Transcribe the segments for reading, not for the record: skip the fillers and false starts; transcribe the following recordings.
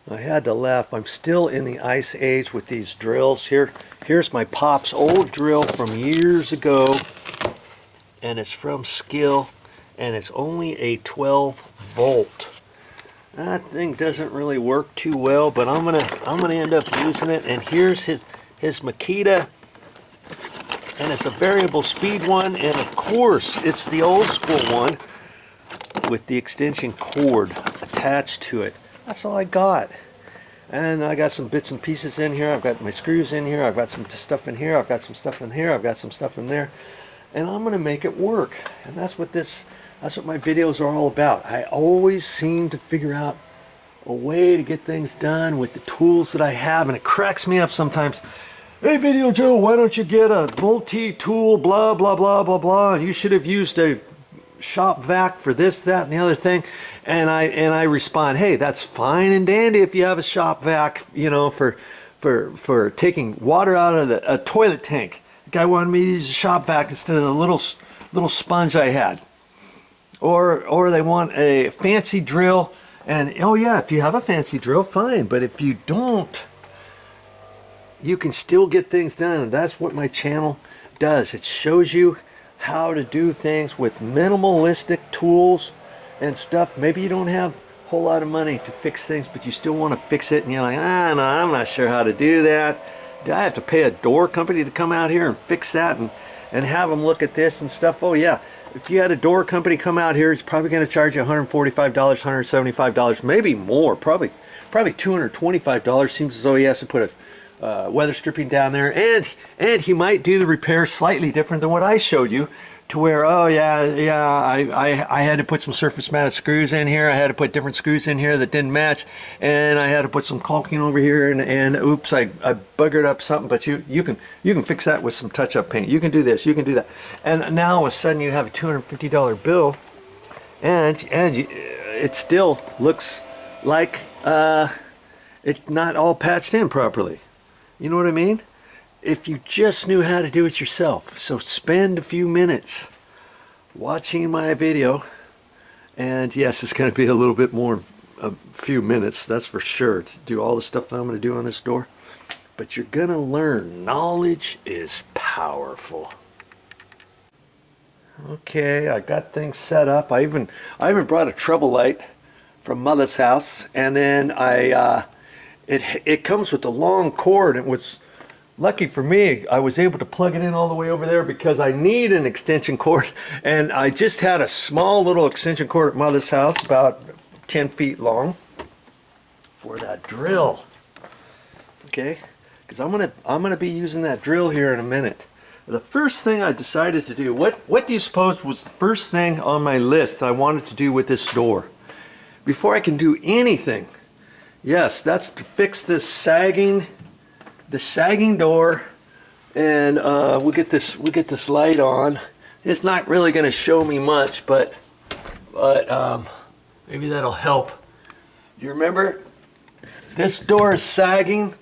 I had to laugh. I'm still in the ice age with these drills here. Here's my pop's old drill from years ago, and it's from Skill, and it's only a 12 volt. That thing doesn't really work too well, but I'm gonna end up using it. And here's his Makita, and it's a variable speed one, and of course it's the old school one with the extension cord attached to it. That's all I got. And I got some bits and pieces in here. I've got my screws in here. I've got some stuff in here. I've got some stuff in here. I've got some stuff in there. And I'm gonna make it work. And that's what my videos are all about. I always seem to figure out a way to get things done with the tools that I have, and it cracks me up sometimes. Hey, VideoJoe, why don't you get a multi-tool, blah, blah, blah, blah, blah, and you should have used a shop vac for this, that, and the other thing. And I respond, hey, that's fine and dandy if you have a shop vac, you know, for taking water out of a toilet tank. The guy wanted me to use a shop vac instead of the little sponge I had. Or they want a fancy drill, and oh yeah, if you have a fancy drill, fine, but if you don't, you can still get things done. And that's what my channel does. It shows you how to do things with minimalistic tools and stuff. Maybe you don't have a whole lot of money to fix things, but you still want to fix it, and you're like, no, I'm not sure how to do that. Do I have to pay a door company to come out here and fix that and have them look at this and stuff? Oh yeah, if you had a door company come out here, it's probably going to charge you $145, $175, maybe more, probably $225. Seems as though he has to put a weather stripping down there, and he might do the repair slightly different than what I showed you, to where, oh yeah, I had to put some surface mounted screws in here, I had to put different screws in here that didn't match, and I had to put some caulking over here, and oops, I buggered up something. But you can fix that with some touch-up paint. You can do this, you can do that, and now all of a sudden you have a $250 bill, and it still looks like it's not all patched in properly. You know what I mean? If you just knew how to do it yourself. So spend a few minutes watching my video, and yes, it's going to be a little bit more, a few minutes, that's for sure, to do all the stuff that I'm going to do on this door. But you're going to learn. Knowledge is powerful. Okay, I got things set up. I even brought a trouble light from Mother's house, and then it comes with a long cord. It was lucky for me, I was able to plug it in all the way over there because I need an extension cord, and I just had a small little extension cord at Mother's house, about 10 feet long, for that drill. Okay, because I'm gonna be using that drill here in a minute. The first thing I decided to do, what do you suppose was the first thing on my list I wanted to do with this door? Before I can do anything, yes, that's to fix this sagging door, and we'll get this light on. It's not really going to show me much, but maybe that'll help. You remember, this door is sagging.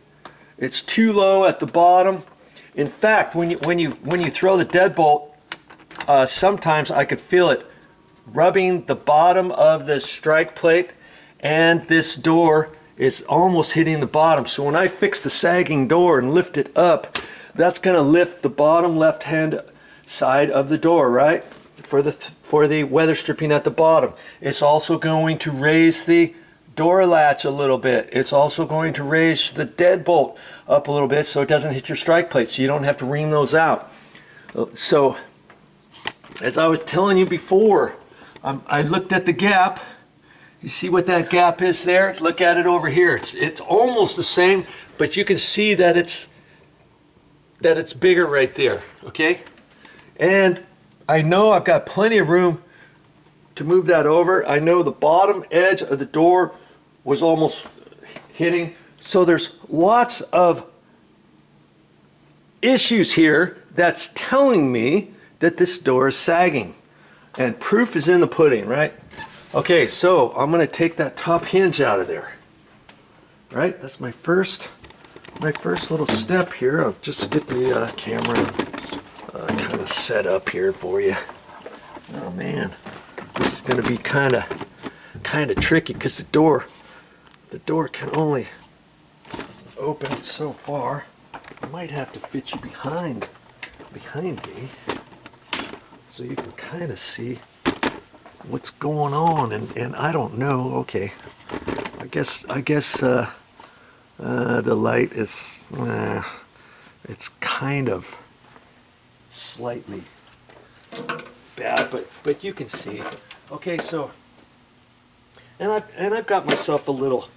It's too low at the bottom. In fact, when you throw the deadbolt, sometimes I could feel it rubbing the bottom of the strike plate, and this door is almost hitting the bottom. So when I fix the sagging door and lift it up, that's going to lift the bottom left hand side of the door, right? For the weather stripping at the bottom. It's also going to raise the door latch a little bit. It's also going to raise the deadbolt up a little bit so it doesn't hit your strike plate, so you don't have to ream those out. So as I was telling you before, I looked at the gap. You see what that gap is there? Look at it over here. It's almost the same, but you can see that it's bigger right there, okay? And I know I've got plenty of room to move that over. I know the bottom edge of the door was almost hitting. So there's lots of issues here that's telling me that this door is sagging. And proof is in the pudding, right? Okay, so I'm going to take that top hinge out of there. Right? That's my first little step here. I'll just get the camera kind of set up here for you. Oh man, this is going to be kind of tricky because the the door can only open it so far. I might have to fit you behind me so you can kind of see what's going on, and I don't know. Okay, I guess the light is it's kind of slightly bad, but you can see. Okay, so and I've got myself a little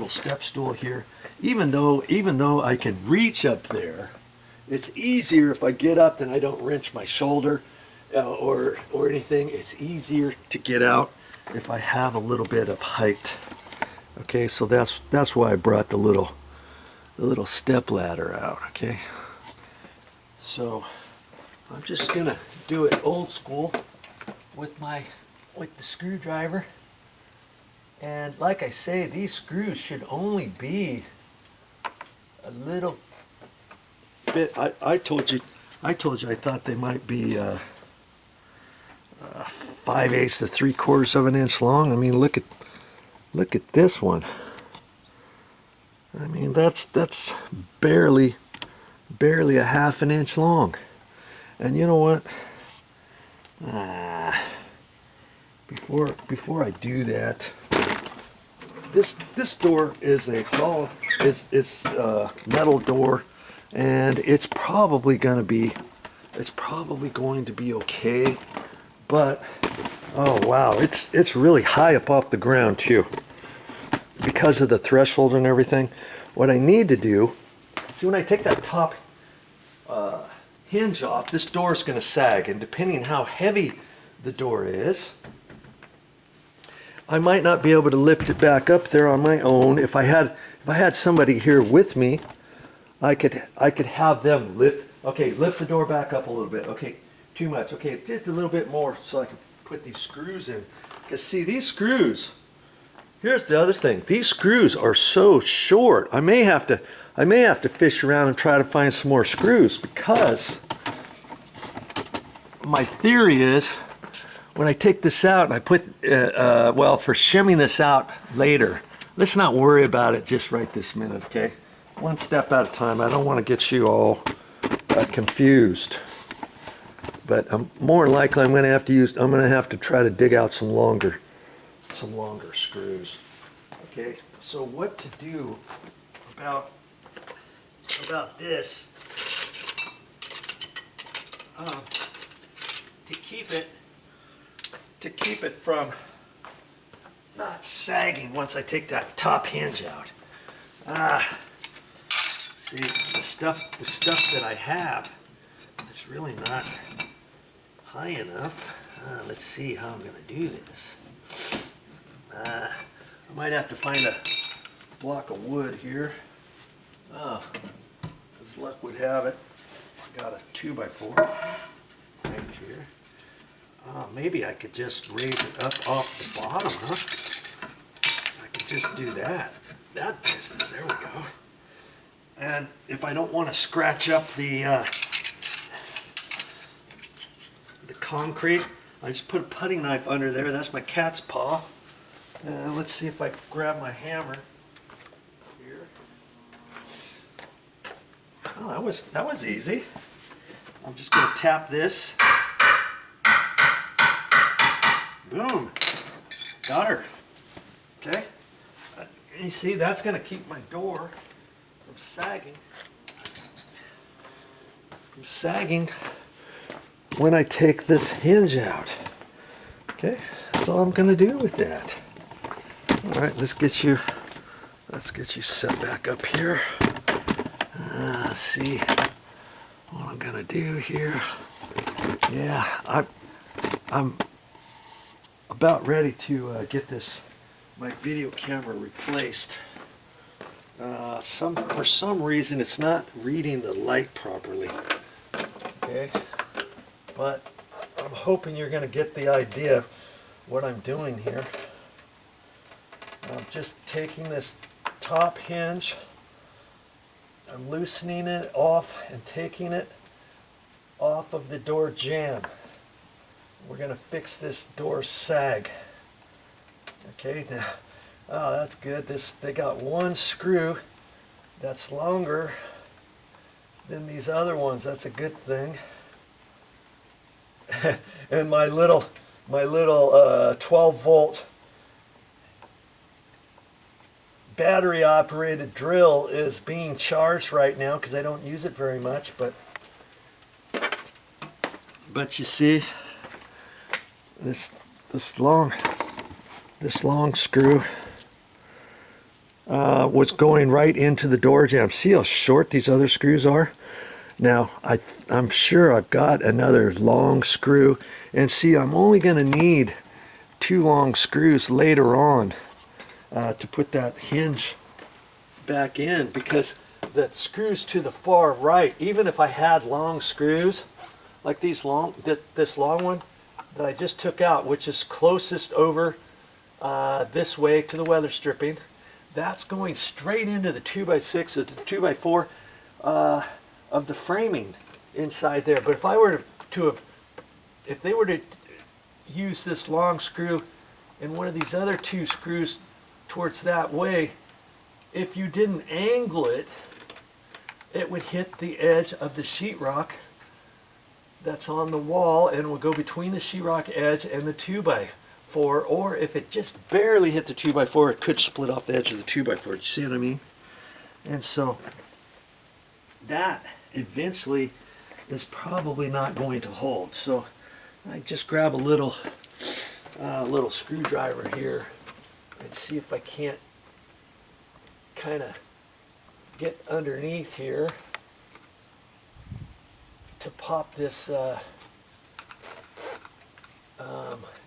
step stool here. Even though I can reach up there, it's easier if I get up and I don't wrench my shoulder or anything. It's easier to get out if I have a little bit of height. Okay, so that's why I brought the little step ladder out. Okay, so I'm just gonna do it old school with the screwdriver. And like I say, these screws should only be a little bit. I told you I thought they might be 5/8 to 3/4 of an inch long. I mean, look at this one. I mean, that's barely a half an inch long. And you know what? Before I do that, this door is a metal door, and it's probably going to be okay. But oh wow, it's really high up off the ground too, because of the threshold and everything. What I need to do, see, when I take that top hinge off, this door is going to sag, and depending on how heavy the door is, I might not be able to lift it back up there on my own. If I had somebody here with me, I could have them lift. Okay, lift the door back up a little bit. Okay, too much. Okay, just a little bit more so I can put these screws in. Because see, these screws, here's the other thing. These screws are so short. I may have to fish around and try to find some more screws, because my theory is, when I take this out and I put, well, for shimming this out later, let's not worry about it just right this minute, okay? One step at a time. I don't want to get you all confused. But more than likely I'm going to have to try to dig out some longer screws. Okay, so what to do about this to keep it from not sagging once I take that top hinge out. See, the stuff that I have is really not high enough. Let's see how I'm going to do this. I might have to find a block of wood here. As luck would have it, I got a 2x4 right here. Maybe I could just raise it up off the bottom, huh? I could just do that business. There we go. And if I don't want to scratch up the concrete, I just put a putty knife under there. That's my cat's paw. Let's see if I can grab my hammer here. Oh, that was easy. I'm just going to tap this. Boom. Got her. Okay. You see, that's going to keep my door from sagging when I take this hinge out. Okay. That's all I'm going to do with that. All right, let's get you set back up here. Let's see what I'm going to do here. Yeah, I'm about ready to get my video camera replaced. For some reason it's not reading the light properly. Okay, but I'm hoping you're going to get the idea of what I'm doing here. I'm just taking this top hinge, I'm loosening it off and taking it off of the door jamb. We're going to fix this door sag. Okay, Oh, that's good. They got one screw that's longer than these other ones. That's a good thing. And my little 12 volt battery operated drill is being charged right now because I don't use it very much, but you see this long screw was going right into the door jamb. See how short these other screws are? Now I'm sure I've got another long screw, and see, I'm only going to need 2 long screws later on to put that hinge back in, because the screws to the far right, even if I had long screws like these this long one that I just took out, which is closest over this way to the weather stripping, that's going straight into the 2x6 or the 2x4 of the framing inside there. But if I were if they were to use this long screw and one of these other 2 screws towards that way, if you didn't angle it, it would hit the edge of the sheetrock that's on the wall and would go between the sheetrock edge and the 2x4. Or if it just barely hit the 2x4, it could split off the edge of the 2x4. You see what I mean? And so that eventually is probably not going to hold. So I just grab a little screwdriver here and see if I can't kind of get underneath here to pop this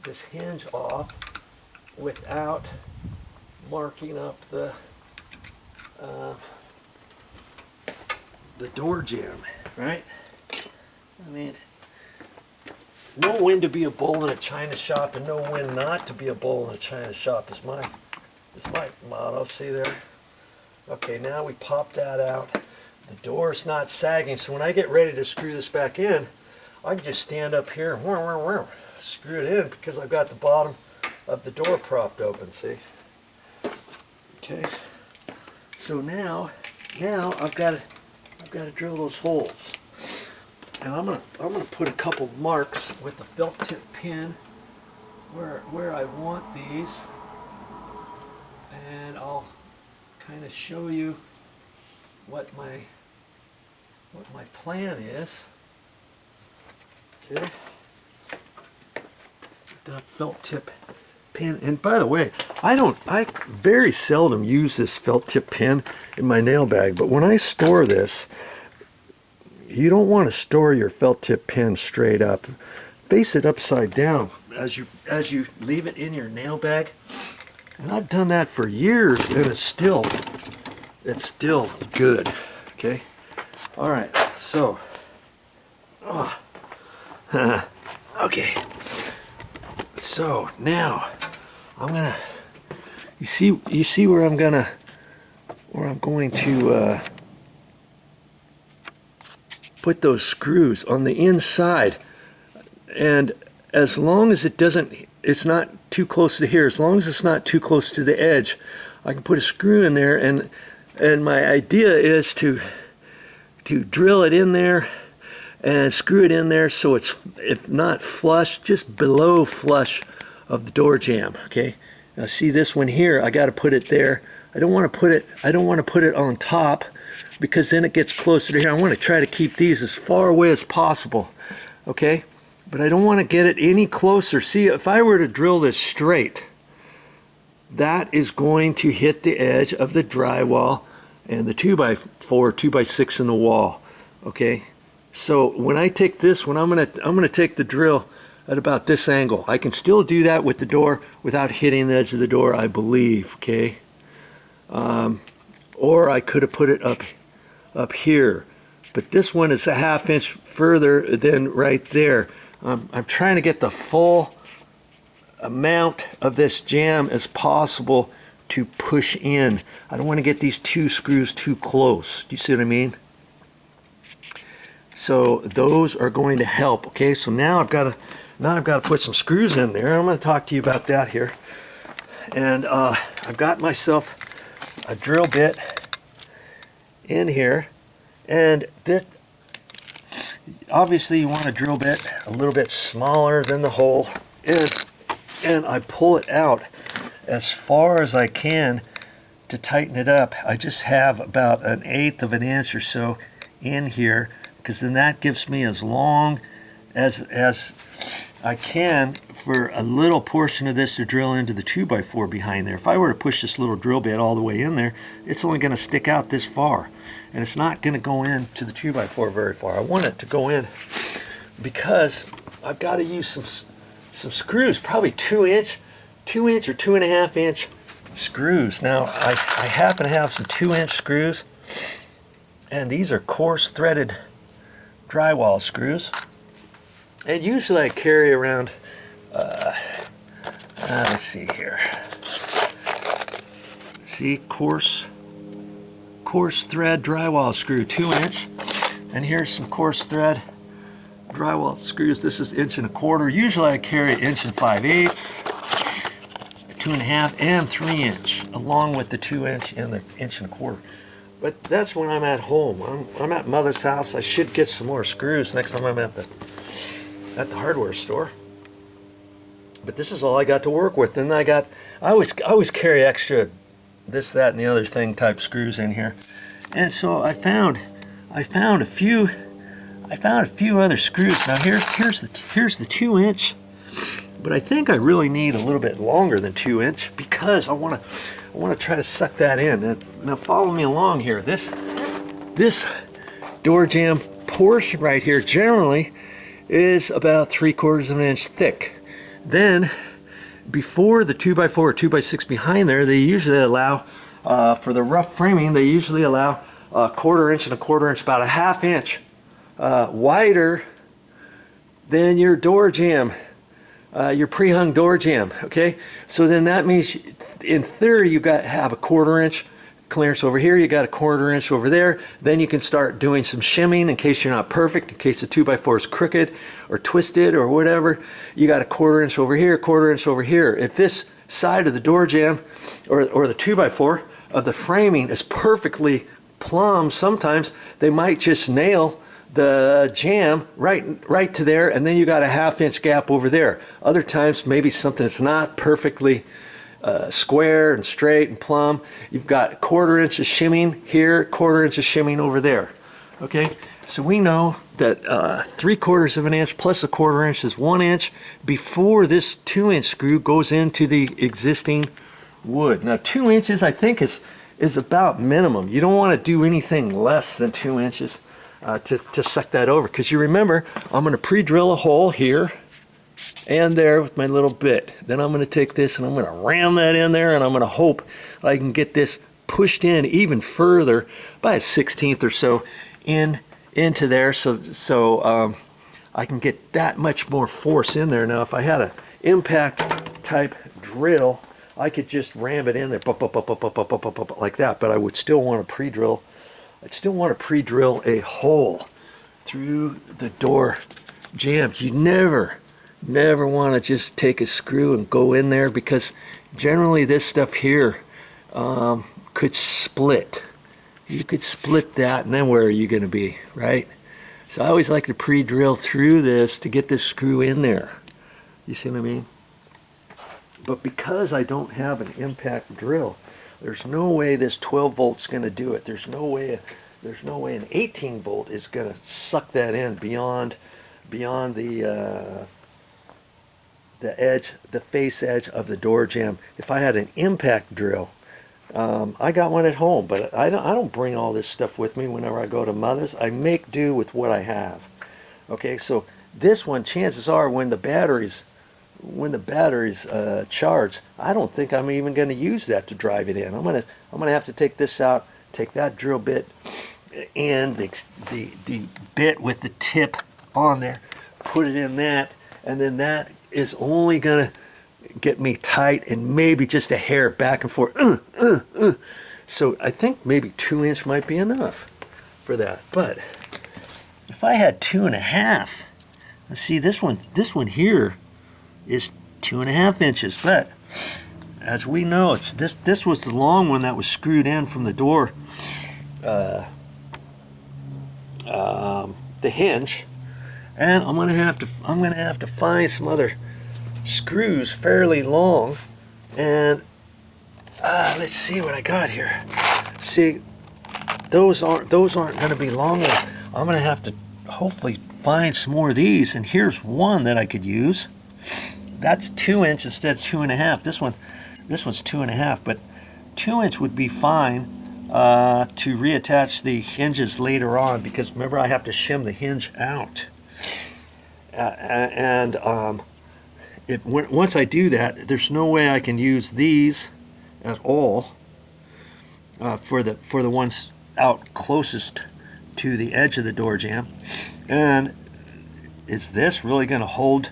this hinge off without marking up the door jamb, right? I mean, know when to be a bull in a china shop and know when not to be a bull in a china shop is my motto. See there? Okay, now we pop that out. The door's not sagging, so when I get ready to screw this back in, I can just stand up here and screw it in because I've got the bottom of the door propped open, see? Okay. So now I've got to drill those holes. And I'm gonna put a couple marks with the felt tip pin where I want these, and I'll kind of show you what my plan is. Okay, that felt tip pin. And by the way, I very seldom use this felt tip pin in my nail bag, but when I store this, you don't want to store your felt tip pin straight up. Face it upside down as you leave it in your nail bag. And I've done that for years, and it's still good. Okay. All right. So, okay. So now I'm gonna. You see where I'm going to put those screws on the inside, and as long as it's not too close to here, as long as it's not too close to the edge, I can put a screw in there, and my idea is to drill it in there and screw it in there so it's, if not flush, just below flush of the door jamb. Okay, now see this one here, I got to put it there. I don't want to put it on top, because then it gets closer to here. I want to try to keep these as far away as possible, okay? But I don't want to get it any closer. See, if I were to drill this straight, that is going to hit the edge of the drywall and the 2x4, 2x6 in the wall, okay? So when I take this one, I'm gonna take the drill at about this angle. I can still do that with the door without hitting the edge of the door, I believe, okay? Or I could have put it up here, but this one is a ½ inch further than right there. I'm trying to get the full amount of this jamb as possible to push in. I don't want to get these 2 screws too close. Do you see what I mean? So those are going to help. Okay, so now I've got to put some screws in there. I'm going to talk to you about that here. And I've got myself a drill bit in here, and this, obviously you want a drill bit a little bit smaller than the hole, and I pull it out as far as I can to tighten it up. I just have about 1/8 of an inch or so in here, because then that gives me as long as I can for a little portion of this to drill into the 2x4 behind there. If I were to push this little drill bit all the way in there, it's only going to stick out this far, and it's not going to go into the 2x4 very far. I want it to go in because I've got to use some screws, probably 2-inch or 2.5-inch screws. Now I happen to have some 2-inch screws, and these are coarse threaded drywall screws, and usually I carry around let's see here, see, coarse thread drywall screw, 2-inch, and here's some coarse thread drywall screws. This is 1.25 inch. Usually I carry 1 5/8 2.5 and 3-inch, along with the 2-inch and the 1.25 inch. But that's when I'm at home. I'm at Mother's house. I should get some more screws next time I'm at the hardware store. But this is all I got to work with. And I always carry extra this, that, and the other thing type screws in here. And so I found a few other screws. Now here's the 2-inch. But I think I really need a little bit longer than 2-inch, because I want to try to suck that in. And now follow me along here. This door jamb portion right here generally is about 3/4 of an inch thick. Then before the 2x4 or 2x6 behind there, they usually allow for the rough framing, they usually allow 1/4 inch and 1/4 inch, about 1/2 inch wider than your door jamb. Your pre-hung door jamb. Okay, so then that means in theory you got to have 1/4 inch clearance over here, you got 1/4 inch over there. Then you can start doing some shimming in case you're not perfect, in case the 2x4 is crooked or twisted or whatever. You got 1/4 inch over here, 1/4 inch over here. If this side of the door jamb or the 2x4 of the framing is perfectly plumb, sometimes they might just nail the jamb right to there, and then you got a 1/2 inch gap over there. Other times maybe something that's not perfectly square and straight and plumb, you've got 1/4 inch of shimming here, 1/4 inch of shimming over there. Okay, so we know that 3/4 of an inch plus 1/4 inch is 1 inch before this 2-inch screw goes into the existing wood. Now 2 inches I think is about minimum. You don't want to do anything less than 2 inches to suck that over, because you remember I'm going to pre-drill a hole here and there with my little bit. Then I'm going to take this and I'm going to ram that in there, and I'm going to hope I can get this pushed in even further by 1/16 or so into there, so I can get that much more force in there. Now if I had an impact type drill, I could just ram it in there like that, but I would still want to pre-drill. I'd still want to pre-drill a hole through the door jamb. You never want to just take a screw and go in there, because generally this stuff here could split. You could split that, and then where are you going to be, right? So I always like to pre-drill through this to get this screw in there. You see what I mean? But because I don't have an impact drill, there's no way this 12 volt's going to do it. There's no way an 18 volt is going to suck that in beyond the edge, the face edge of the door jamb. If I had an impact drill, I got one at home, but I don't bring all this stuff with me whenever I go to Mother's. I make do with what I have. Okay, so this one, chances are when the battery's charged, I don't think I'm even going to use that to drive it in. I'm gonna have to take this out, take that drill bit and the bit with the tip on there, put it in that, and then that is only gonna get me tight and maybe just a hair back and forth. So I think maybe 2 inch might be enough for that. But if I had 2.5, let's see, this one here is 2.5 inches, but as we know, it's this was the long one that was screwed in from the door, the hinge, and I'm gonna have to find some other screws fairly long, and let's see what I got here. See, those aren't going to be long enough. I'm going to have to hopefully find some more of these, and here's one that I could use. That's 2 inch instead of 2.5. This one's 2.5, but 2 inch would be fine to reattach the hinges later on, because remember, I have to shim the hinge out, once I do that, there's no way I can use these at all for the ones out closest to the edge of the door jamb. And is this really going to hold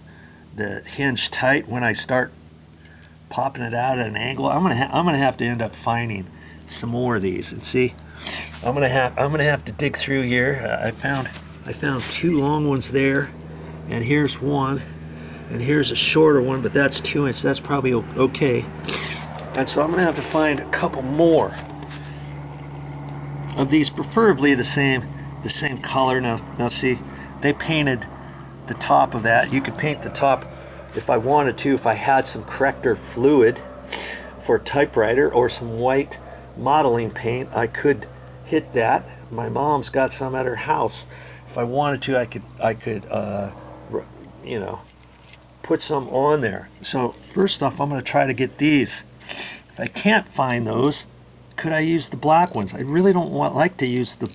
the hinge tight when I start popping it out at an angle? I'm gonna have to end up finding some more of these. And see, I'm gonna have to dig through here. I found 2 long ones there, and here's one, and here's a shorter one, but that's 2 inch. That's probably okay. And so I'm gonna have to find a couple more of these, preferably the same color. Now see, they painted the top of that. You could paint the top if I wanted to, if I had some corrector fluid for a typewriter or some white modeling paint. I could hit that. My mom's got some at her house. If I wanted to, I could you know, put some on there. So first off, I'm going to try to get these. If I can't find those, could I use the black ones? I really don't like to use the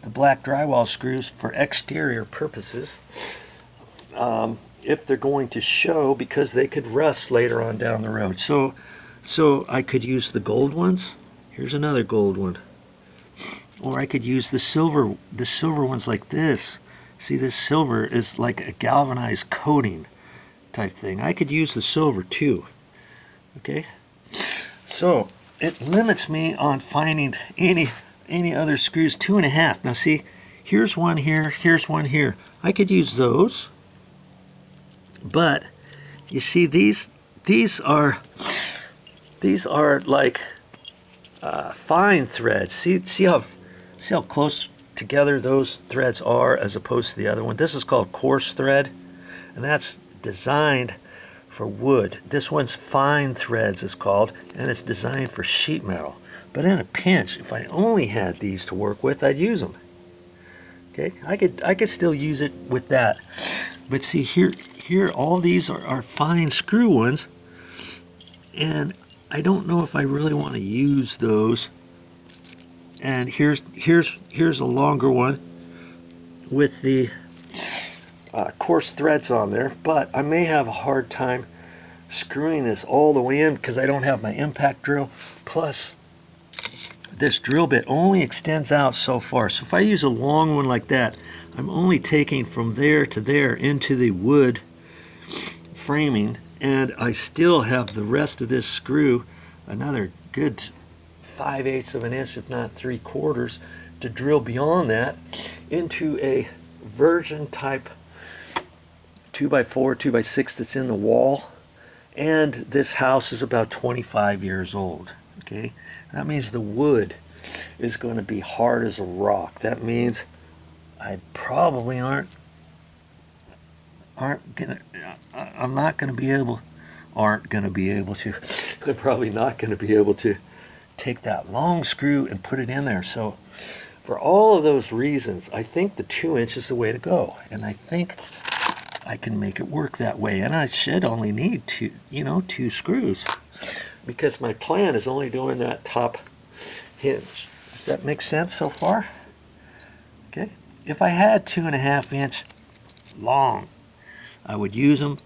black drywall screws for exterior purposes, if they're going to show, because they could rust later on down the road. So I could use the gold ones. Here's another gold one. Or I could use the silver ones like this. See, this silver is like a galvanized coating type thing. I could use the silver too. Okay? So it limits me on finding any other screws. 2.5. Now see, here's one here, here's one here. I could use those, but you see, these are like fine threads. See how close together those threads are as opposed to the other one. This is called coarse thread, and that's designed for wood. This one's fine threads is called, and it's designed for sheet metal. But in a pinch, if I only had these to work with, I'd use them. Okay, I could still use it with that. But see, here all these are fine screw ones, and I don't know if I really want to use those. And here's a longer one with the coarse threads on there, but I may have a hard time screwing this all the way in because I don't have my impact drill. Plus, this drill bit only extends out so far. So if I use a long one like that, I'm only taking from there to there into the wood framing, and I still have the rest of this screw, another good 5/8 of an inch, if not 3/4, to drill beyond that into a version type 2x4, 2x6 that's in the wall. And this house is about 25 years old. Okay, that means the wood is going to be hard as a rock. That means I probably I'm not going to be able to, I'm probably not going to be able to take that long screw and put it in there. So for all of those reasons, I think the 2 inch is the way to go, and I think I can make it work that way. And I should only need two screws, because my plan is only doing that top hinge. Does that make sense so far? Okay, if I had 2.5 inch long, I would use them.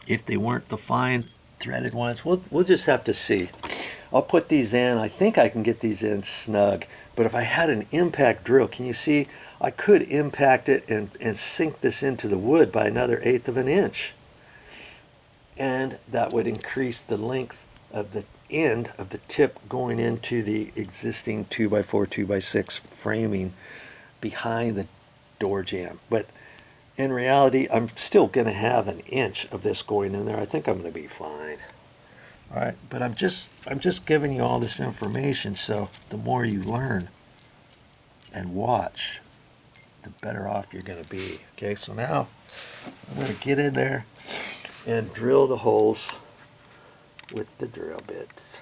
If they weren't the fine threaded ones, we'll just have to see. I'll put these in. I think I can get these in snug. But if I had an impact drill, can you see, I could impact it and sink this into the wood by another 1/8 of an inch. And that would increase the length of the end of the tip going into the existing 2x4, 2x6 framing behind the door jamb. But in reality, I'm still going to have 1 inch of this going in there. I think I'm going to be fine. All right, but I'm just giving you all this information, so the more you learn and watch, the better off you're going to be. Okay, so now I'm going to get in there and drill the holes with the drill bits.